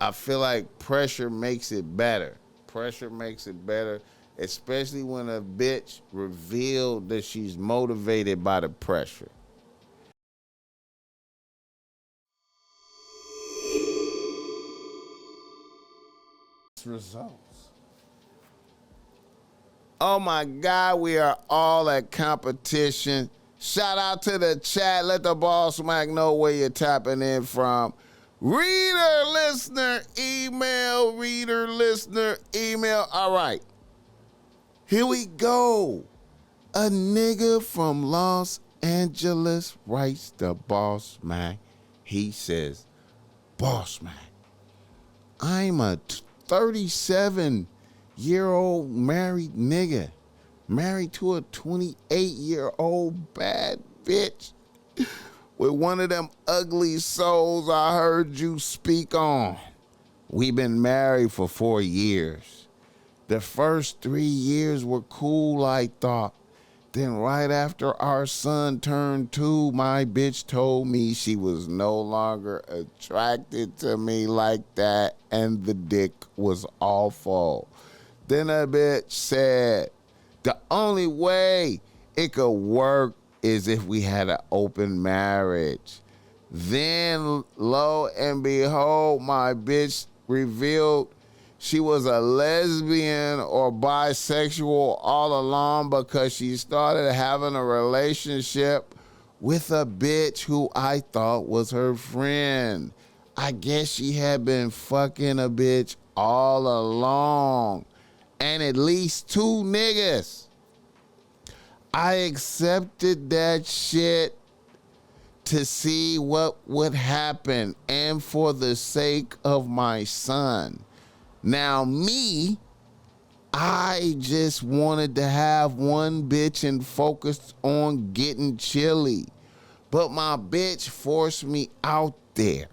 I feel like pressure makes it better. Pressure makes it better, especially when a bitch revealed that she's motivated by the pressure. Results. Oh my God, we are all at competition. Shout out to the chat. Let the BossMack know where you're tapping in from. Reader, listener, email. Reader, listener, email. All right. Here we go. A nigga from Los Angeles writes the BossMack. He says, BossMack, I'm a 37-year-old married nigga, married to a 28-year-old bad bitch with one of them ugly souls I heard you speak on. We've been married for 4 years. The first 3 years were cool, I thought. Then right after our son turned 2, my bitch told me she was no longer attracted to me like that and the dick was awful. Then a bitch said the only way it could work is if we had an open marriage. Then lo and behold, my bitch revealed she was a lesbian or bisexual all along because she started having a relationship with a bitch who I thought was her friend. I guess she had been fucking a bitch all along, and at least 2 niggas. I accepted that shit to see what would happen and for the sake of my son. Now me, I just wanted to have one bitch and focused on getting chilly. But my bitch forced me out there.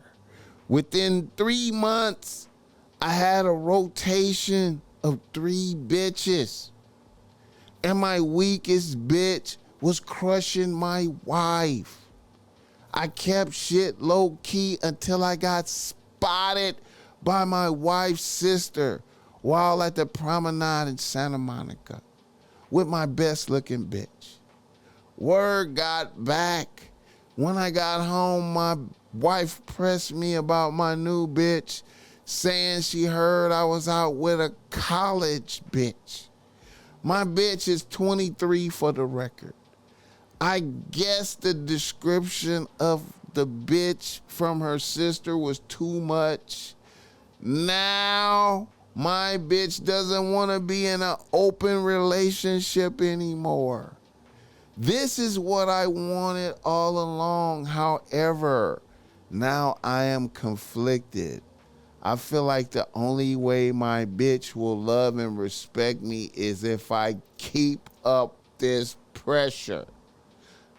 Within 3 months, I had a rotation of 3 bitches. And my weakest bitch was crushing my wife. I kept shit low key until I got spotted by my wife's sister while at the promenade in Santa Monica with my best looking bitch. Word got back. When I got home, my wife pressed me about my new bitch, saying she heard I was out with a college bitch. My bitch is 23 for the record. I guess the description of the bitch from her sister was too much. Now, my bitch doesn't want to be in an open relationship anymore. This is what I wanted all along. However, now I am conflicted. I feel like the only way my bitch will love and respect me is if I keep up this pressure.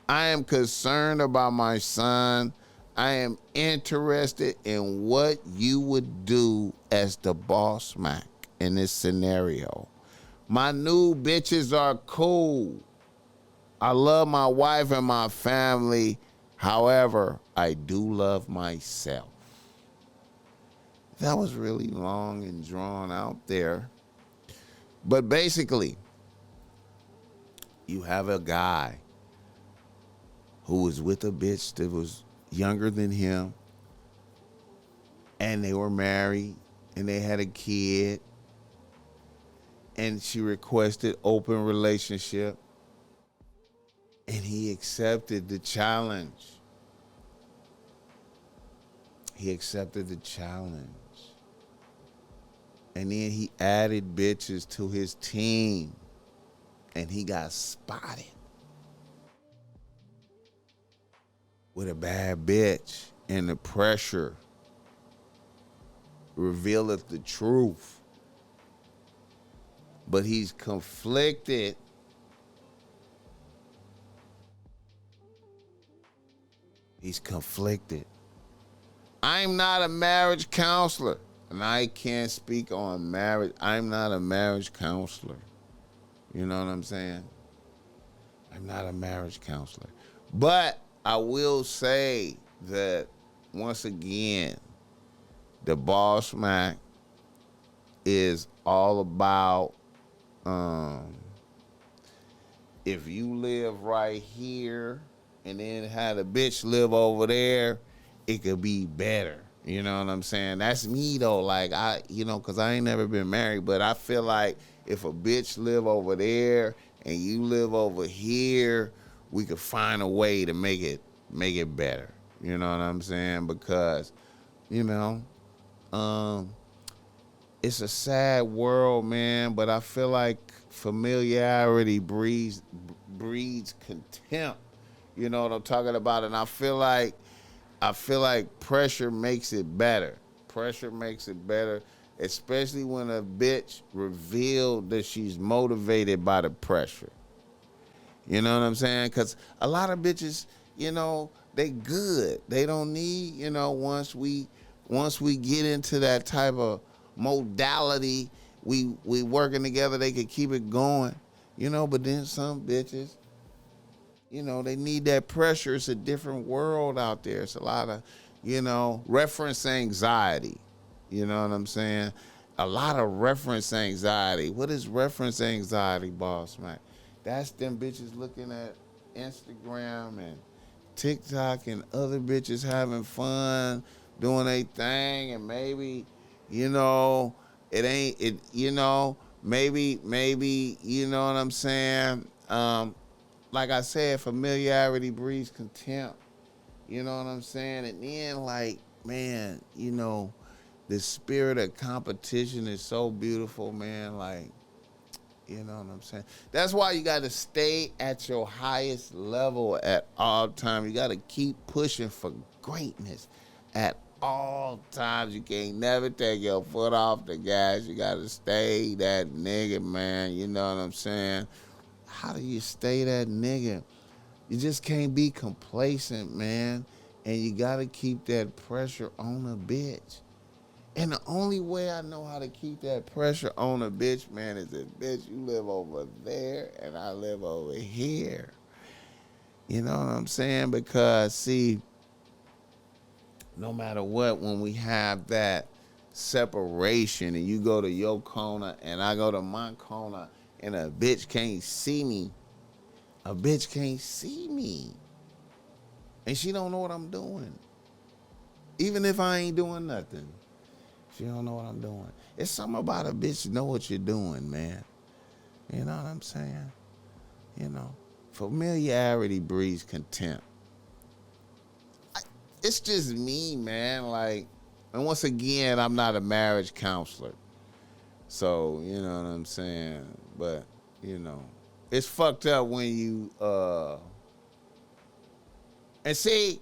I am concerned about my son. I am interested in what you would do as the BossMack in this scenario. My new bitches are cool. I love my wife and my family. However, I do love myself. That was really long and drawn out there. But basically, you have a guy who was with a bitch that was younger than him, and they were married, and they had a kid, and she requested open relationship, and he accepted the challenge. He accepted the challenge. And then he added bitches to his team, and he got spotted with a bad bitch, and the pressure revealeth the truth. But he's conflicted. He's conflicted. I'm not a marriage counselor, and I can't speak on marriage. I'm not a marriage counselor. You know what I'm saying? I'm not a marriage counselor. But I will say that, once again, The BossMack is all about if you live right here and then have a bitch live over there, it could be better. You know what I'm saying? That's me though. Like cause I ain't never been married, but I feel like if a bitch live over there and you live over here, we could find a way to make it better. You know what I'm saying? Because, you know, it's a sad world, man, but I feel like familiarity breeds contempt. You know what I'm talking about? And I feel like pressure makes it better. Pressure makes it better, especially when a bitch revealed that she's motivated by the pressure. You know what I'm saying? Because a lot of bitches, they good. They don't need, once we get into that type of modality, we working together, they could keep it going. But then some bitches, they need that pressure. It's a different world out there. It's a lot of, reference anxiety. You know what I'm saying? A lot of reference anxiety. What is reference anxiety, BossMack? That's them bitches looking at Instagram and TikTok and other bitches having fun, doing their thing, and maybe, it ain't it, maybe, you know what I'm saying? Like I said, familiarity breeds contempt. You know what I'm saying? And then, like, man, the spirit of competition is so beautiful, man. Like, you know what I'm saying? That's why you got to stay at your highest level at all times. You got to keep pushing for greatness at all times. You can't never take your foot off the gas. You got to stay that nigga, man. You know what I'm saying? How do you stay that nigga? You just can't be complacent, man. And you got to keep that pressure on a bitch. And the only way I know how to keep that pressure on a bitch, man, is if, bitch, you live over there and I live over here. You know what I'm saying? Because, see, no matter what, when we have that separation and you go to your corner and I go to my corner and a bitch can't see me, and she don't know what I'm doing. Even if I ain't doing nothing. She don't know what I'm doing. It's something about a bitch know what you're doing, man. You know what I'm saying? Familiarity breeds contempt. It's just me, man. Like, and once again, I'm not a marriage counselor. So, you know what I'm saying? But, it's fucked up when you, and see,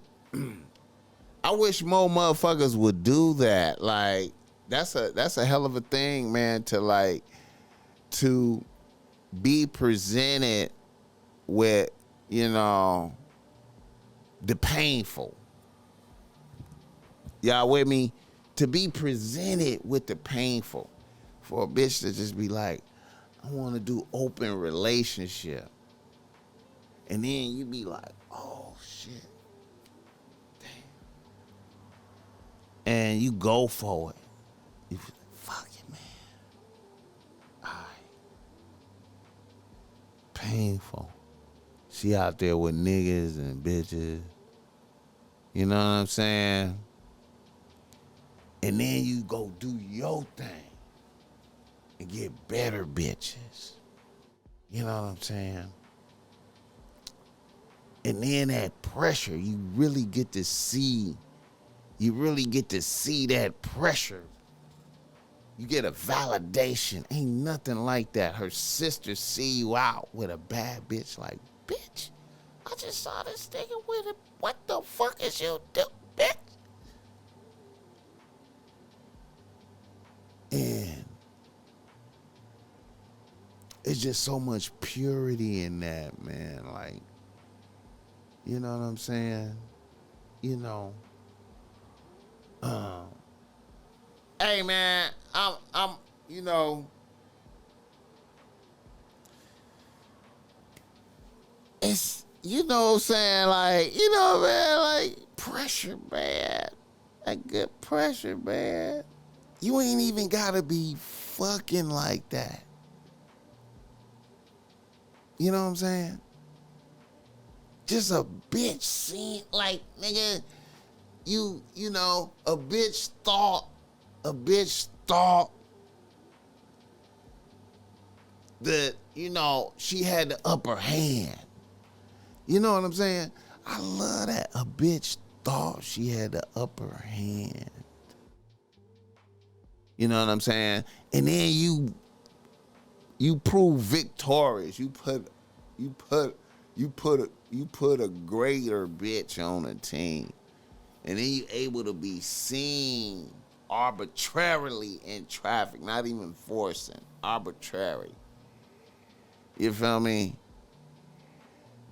I wish more motherfuckers would do that. Like, that's a hell of a thing, man, to be presented with, the painful. Y'all with me? To be presented with the painful. For a bitch to just be like, I want to do open relationship. And then you be like, oh, shit. And you go for it. You feel like, fuck it, man. All right. Painful. She out there with niggas and bitches. You know what I'm saying? And then you go do your thing and get better bitches. You know what I'm saying? And then that pressure, you really get to see that pressure. You get a validation. Ain't nothing like that. Her sister see you out with a bad bitch like, bitch, I just saw this nigga with it. What the fuck is you doing, bitch? And it's just so much purity in that, man. Like, you know what I'm saying? Hey, man, I'm it's, what I'm saying? Like, man, like, pressure, man. That good pressure, man. You ain't even gotta be fucking like that. You know what I'm saying? Just a bitch scene, like, nigga, you know, a bitch thought that, you know, she had the upper hand. You know what I'm saying? I love that. A bitch thought she had the upper hand. You know what I'm saying? And then you prove victorious. You put a greater bitch on a team. And then you able to be seen arbitrarily in traffic, not even forcing, arbitrary. You feel me?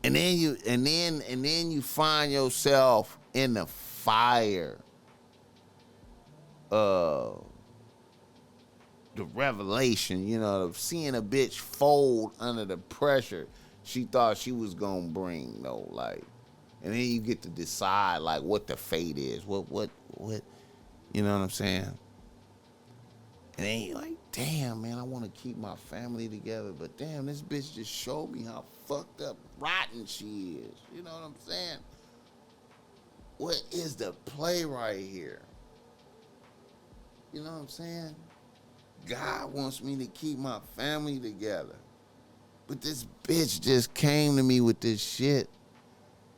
And then you find yourself in the fire of the revelation, you know, of seeing a bitch fold under the pressure she thought she was gonna bring, though, like, and then you get to decide like what the fate is, what, you know what I'm saying? And then you're like, damn, man, I want to keep my family together, but damn, this bitch just showed me how fucked up, rotten she is. You know what I'm saying? What is the play right here? You know what I'm saying? God wants me to keep my family together, but this bitch just came to me with this shit,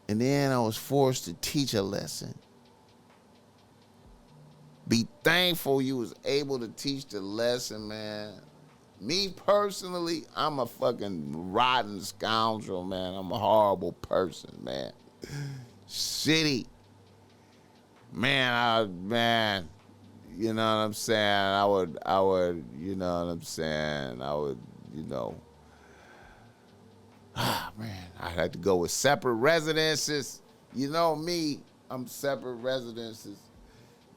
and then I was forced to teach a lesson. Be thankful you was able to teach the lesson, man. Me personally, I'm a fucking rotten scoundrel, man. I'm a horrible person, man. Shitty. Man, you know what I'm saying? I would, you know what I'm saying? I would, you know. Man, I'd have to go with separate residences. You know me, I'm separate residences.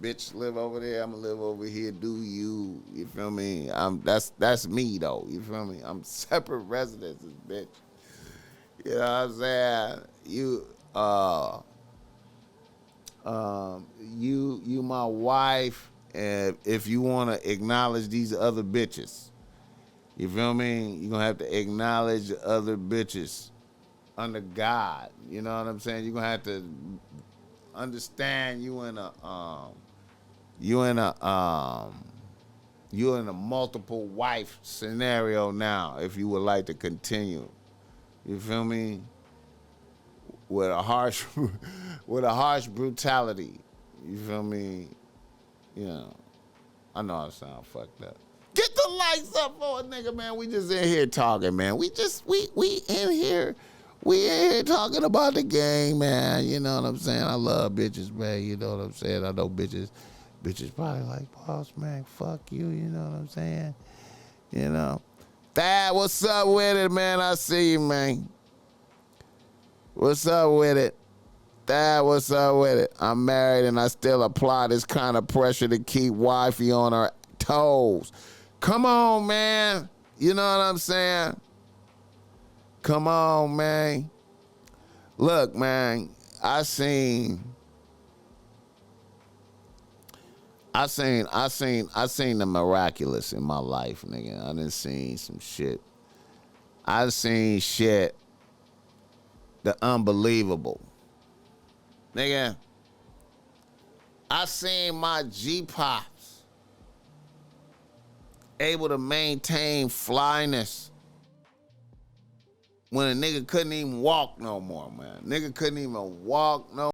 Bitch, live over there, I'm gonna live over here, do you feel me? That's me, though, you feel me? I'm separate residences, bitch. You know what I'm saying? You my wife, and if you wanna acknowledge these other bitches, you feel me? You're gonna have to acknowledge the other bitches under God. You know what I'm saying? You're gonna have to understand you in a multiple wife scenario now, if you would like to continue. You feel me? With a harsh brutality. You feel me? You know, I know I sound fucked up. Get the lights up for a nigga, man. We just in here talking, man. We in here. We in here talking about the game, man. You know what I'm saying? I love bitches, man. You know what I'm saying? I know bitches probably like, BossMack, fuck you. You know what I'm saying? You know. Thad, what's up with it, man? I see you, man. What's up with it? Thad, what's up with it? I'm married and I still apply this kind of pressure to keep wifey on her toes. Come on, man. You know what I'm saying? Come on, man. Look, man, I seen the miraculous in my life, nigga. I done seen some shit. I seen shit, the unbelievable. Nigga, I seen my G-Pops able to maintain flyness when a nigga couldn't even walk no more, man. Nigga couldn't even walk no